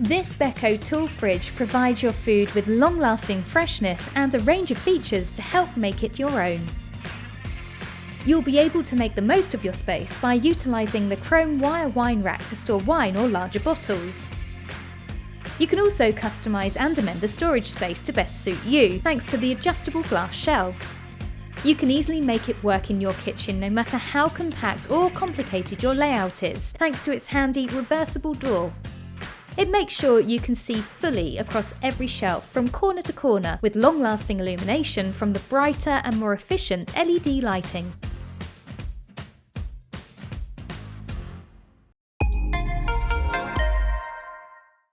This Beko Tall Fridge provides your food with long-lasting freshness and a range of features to help make it your own. You'll be able to make the most of your space by utilising the chrome wire wine rack to store wine or larger bottles. You can also customise and amend the storage space to best suit you, thanks to the adjustable glass shelves. You can easily make it work in your kitchen no matter how compact or complicated your layout is, thanks to its handy reversible door. It makes sure you can see fully across every shelf from corner to corner with long-lasting illumination from the brighter and more efficient LED lighting.